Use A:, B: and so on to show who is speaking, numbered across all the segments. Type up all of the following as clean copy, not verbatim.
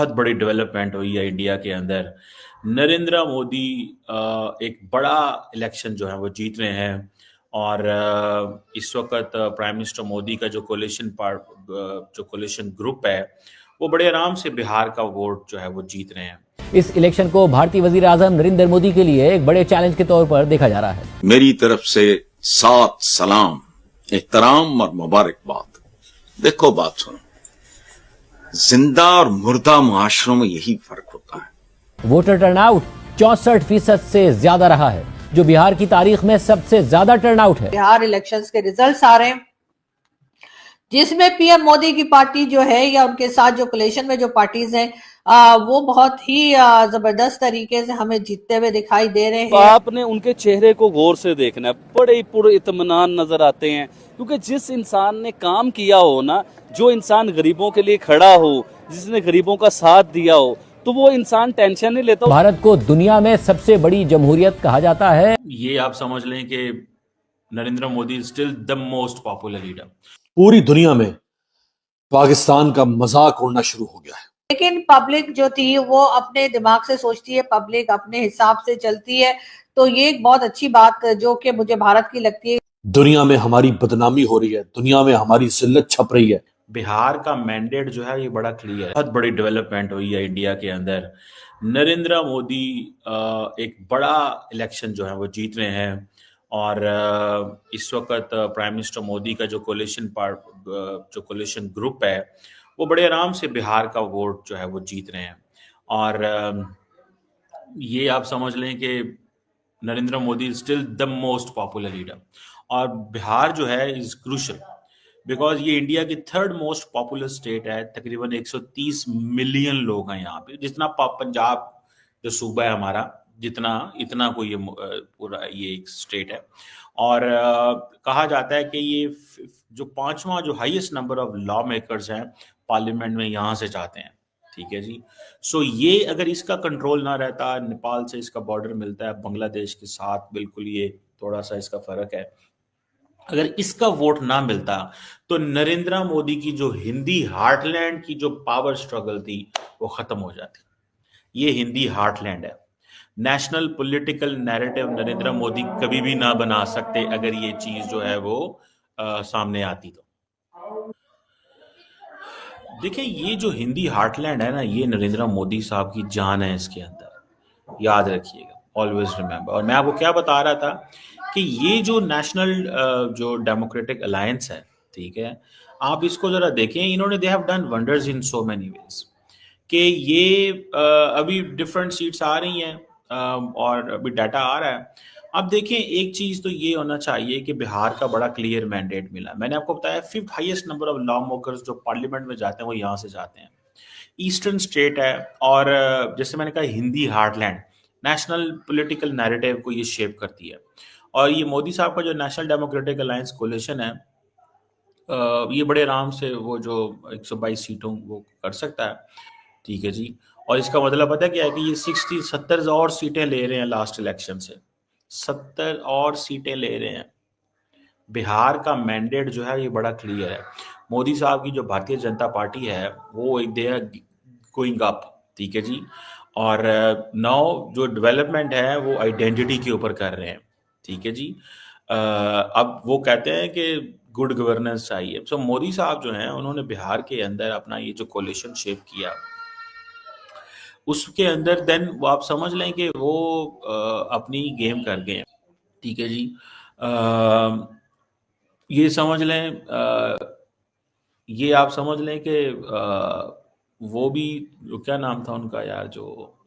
A: बहुत बड़ी डेवलपमेंट हुई है इंडिया के अंदर। नरेंद्र मोदी एक बड़ा इलेक्शन जो है वो जीत रहे हैं और इस वक्त प्राइम मिनिस्टर मोदी का जो कोलिशन ग्रुप है वो बड़े आराम से बिहार का वोट जो है वो जीत रहे हैं।
B: इस इलेक्शन को भारतीय वजीर आजम नरेंद्र मोदी के लिए एक बड़े चैलेंज के तौर पर देखा जा रहा है।
C: मेरी तरफ से सात सलाम, एहतराम और मुबारकबाद। देखो बात सुनो, जिंदा और मुर्दा मुआशरों में यही फर्क होता है।
B: वोटर टर्नआउट 64% से ज्यादा रहा है, जो बिहार की तारीख में सबसे ज्यादा टर्नआउट है।
D: बिहार इलेक्शंस के रिजल्ट्स आ रहे हैं, जिसमें पीएम मोदी की पार्टी जो है या उनके साथ जो कोलिशन में जो पार्टीज हैं वो बहुत ही जबरदस्त तरीके से हमें जीतते हुए दिखाई दे रहे हैं।
E: तो आपने उनके चेहरे को गौर से देखना है, बड़े ही पुर इत्मीनान नजर आते हैं, क्योंकि जिस इंसान ने काम किया हो ना, जो इंसान गरीबों के लिए खड़ा हो, जिसने गरीबों का साथ दिया हो, तो वो इंसान टेंशन नहीं लेता।
B: भारत को दुनिया में सबसे बड़ी जमहूरियत कहा जाता है।
A: ये आप समझ लें कि Narendra Modi is still the most popular leader.
F: पूरी दुनिया में पाकिस्तान का मजाक उड़ना शुरू हो गया है,
D: लेकिन पब्लिक जो थी वो अपने दिमाग से सोचती है, पब्लिक अपने हिसाब से चलती है। तो ये एक बहुत अच्छी बात जो कि मुझे भारत की लगती है।
F: दुनिया में हमारी बदनामी हो रही है, दुनिया में हमारी जिल्लत छप रही है।
A: बिहार का मैंडेट जो है ये बड़ा क्लियर है। बहुत बड़ी डेवलपमेंट हुई है इंडिया के अंदर। नरेंद्र मोदी एक बड़ा इलेक्शन जो है वो जीत रहे हैं और इस वक्त प्राइम मिनिस्टर मोदी का जो कोलिशन ग्रुप है वो बड़े आराम से बिहार का वोट जो है वो जीत रहे हैं और ये आप समझ लें कि Narendra Modi is still the most popular leader. और बिहार जो है इज क्रूशल बिकॉज ये इंडिया की थर्ड मोस्ट पॉपुलर स्टेट है। तकरीबन 130 मिलियन लोग हैं यहाँ पे, जितना पंजाब जो सूबा है हमारा, इतना कोई ये पूरा ये एक स्टेट है। और कहा जाता है कि ये जो पांचवा जो highest number of law makers हैं पार्लियामेंट में यहाँ से जाते हैं। ठीक है जी। सो ये अगर इसका कंट्रोल ना रहता, नेपाल से इसका बॉर्डर मिलता है बांग्लादेश के साथ, बिल्कुल ये थोड़ा सा इसका फर्क है। अगर इसका वोट ना मिलता तो नरेंद्र मोदी की जो हिंदी हार्टलैंड की जो पावर स्ट्रगल थी वो खत्म हो जाती। ये हिंदी हार्टलैंड है। National political narrative Narendra Modi कभी भी ना बना सकते अगर ये चीज जो है वो सामने आती। तो देखिए, ये जो हिंदी हार्टलैंड है ना, ये नरेंद्र मोदी साहब की जान है इसके अंदर, याद रखिएगा, ऑलवेज रिमेंबर। और मैं आपको क्या बता रहा था कि ये जो नेशनल जो डेमोक्रेटिक अलायंस है, ठीक है, आप इसको जरा देखें, इन्होंने they have done wonders in so many ways कि ये अभी डिफरेंट सीट्स आ रही हैं और अभी डाटा आ रहा है। अब देखें, एक चीज तो ये होना चाहिए कि बिहार का बड़ा क्लियर मैंडेट मिला। मैंने आपको बताया 5th highest number of law makers जो पार्लियामेंट में जाते हैं वो यहाँ से जाते हैं। ईस्टर्न स्टेट है और जैसे मैंने कहा Hindi heartland national political narrative को ये शेप करती है। और ये मोदी साहब का जो नेशनल डेमोक्रेटिक अलायंस कोलिशन है ये बड़े आराम से वो जो 122 सीटों वो कर सकता है। ठीक है जी। और इसका मतलब पता है क्या है कि ये 70 और सीटें ले रहे हैं लास्ट इलेक्शन से, 70 और सीटें ले रहे हैं। बिहार का मैंडेट जो है ये बड़ा क्लियर है। मोदी साहब की जो भारतीय जनता पार्टी है वो दे आर गोइंग अप। ठीक है जी। और नाउ जो डेवलपमेंट है वो आइडेंटिटी के ऊपर कर रहे हैं। ठीक है जी। अब वो कहते हैं कि गुड गवर्नेंस चाहिए। सो मोदी साहब जो हैं उन्होंने बिहार के अंदर अपना ये जो कोलिशन शेप किया, उसके अंदर देन वो आप समझ लें कि वो अपनी गेम कर गए। ठीक है जी। ये समझ लें, ये आप समझ लें कि वो भी, क्या नाम था उनका यार, जो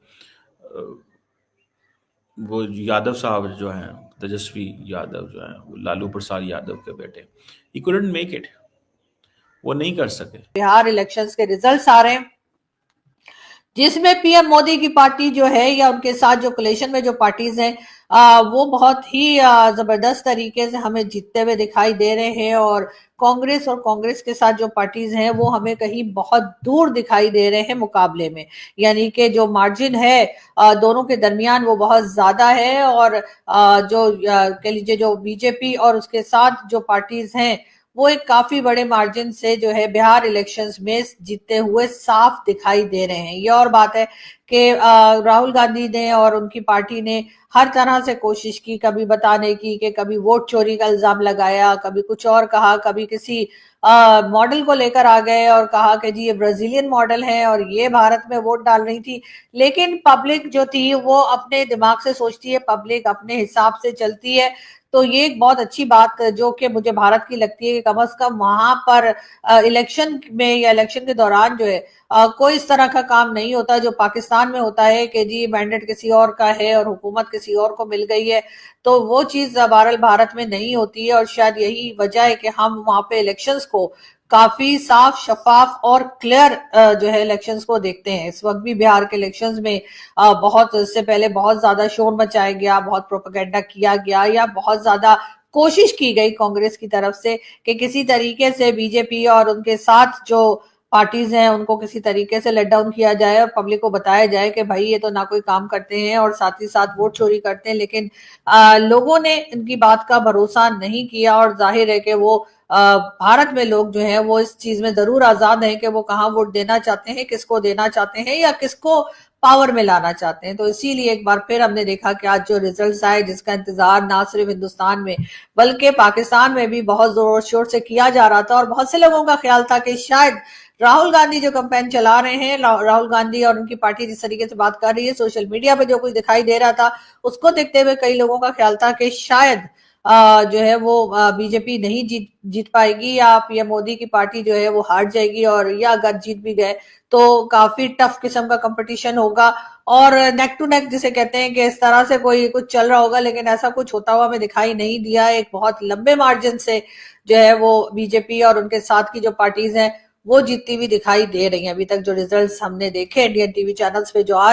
A: वो यादव साहब जो हैं, तेजस्वी यादव जो हैं, वो लालू प्रसाद यादव के बेटे, ही कुडंट मेक इट, वो नहीं कर सके।
D: बिहार इलेक्शंस के रिजल्ट्स आ रहे हैं, जिसमें पीएम मोदी की पार्टी जो है या उनके साथ जो कोलिशन में जो पार्टीज हैं वो बहुत ही जबरदस्त तरीके से हमें जीतते हुए दिखाई दे रहे हैं। और कांग्रेस के साथ जो पार्टीज हैं वो हमें कहीं बहुत दूर दिखाई दे रहे हैं मुकाबले में। यानी कि जो मार्जिन है दोनों के दरमियान वो बहुत ज्यादा है। और जो कह लीजिए जो बीजेपी और उसके साथ जो पार्टीज हैं वो एक काफी बड़े मार्जिन से जो है बिहार इलेक्शंस में जीतते हुए साफ दिखाई दे रहे हैं। ये और बात है कि राहुल गांधी ने और उनकी पार्टी ने हर तरह से कोशिश की, कभी बताने की कि कभी वोट चोरी का इल्जाम लगाया, कभी कुछ और कहा, कभी किसी मॉडल को लेकर आ गए और कहा कि जी ये ब्राजीलियन मॉडल है और ये भारत में वोट डाल रही थी। लेकिन पब्लिक जो थी वो अपने दिमाग से सोचती है, पब्लिक अपने हिसाब से चलती है। तो ये एक बहुत अच्छी बात जो कि मुझे भारत की लगती है कि कम से कम वहां पर इलेक्शन में या इलेक्शन के दौरान जो है कोई इस तरह का काम नहीं होता जो पाकिस्तान में होता है कि जी मैंडेट किसी और का है और हुकूमत किसी और को मिल गई है। तो वो चीज बहरहाल भारत में नहीं होती है और शायद यही वजह है कि हम वहां पे इलेक्शंस को काफी साफ, शफाफ और क्लियर जो है इलेक्शंस को देखते हैं। इस वक्त भी बिहार के इलेक्शंस में बहुत इससे पहले बहुत ज्यादा शोर मचाया गया, बहुत प्रोपेगेंडा किया गया या बहुत ज्यादा कोशिश की गई कांग्रेस की तरफ से कि किसी तरीके से बीजेपी और उनके साथ जो पार्टीज हैं उनको किसी तरीके से लेट डाउन किया जाए और पब्लिक को बताया जाए कि भाई ये तो ना कोई काम करते हैं और साथ ही साथ वोट चोरी करते हैं। लेकिन लोगों ने इनकी बात का भरोसा नहीं किया और जाहिर है कि वो भारत में लोग जो है वो इस चीज में जरूर आजाद हैं कि वो कहाँ वोट देना चाहते हैं, किसको देना चाहते हैं या किसको पावर में लाना चाहते हैं। तो इसीलिए एक बार फिर हमने देखा कि आज जो रिजल्ट्स आए जिसका इंतजार ना सिर्फ हिंदुस्तान में बल्कि पाकिस्तान में भी बहुत जोर शोर से किया जा रहा था और बहुत से लोगों का ख्याल था कि शायद राहुल गांधी जो कैंपेन चला रहे हैं, राहुल गांधी और उनकी पार्टी जिस तरीके से बात कर रही है, सोशल मीडिया पे जो कुछ दिखाई दे रहा था उसको देखते हुए कई लोगों का ख्याल था कि शायद जो है वो बीजेपी नहीं जीत पाएगी या पीएम मोदी की पार्टी जो है वो हार जाएगी और या अगर जीत भी गए तो काफी टफ किस्म का कंपटीशन होगा और नेक टू नेक जिसे कहते हैं कि इस तरह से कोई कुछ चल रहा होगा। लेकिन ऐसा कुछ होता हुआ हमें दिखाई नहीं दिया। एक बहुत लंबे मार्जिन से जो है वो बीजेपी और उनके साथ की जो पार्टीज हैं वो जीतती हुई दिखाई दे रही हैं। अभी तक जो रिजल्ट्स हमने देखे इंडियन टीवी चैनल्स पे जो आ रहे हैं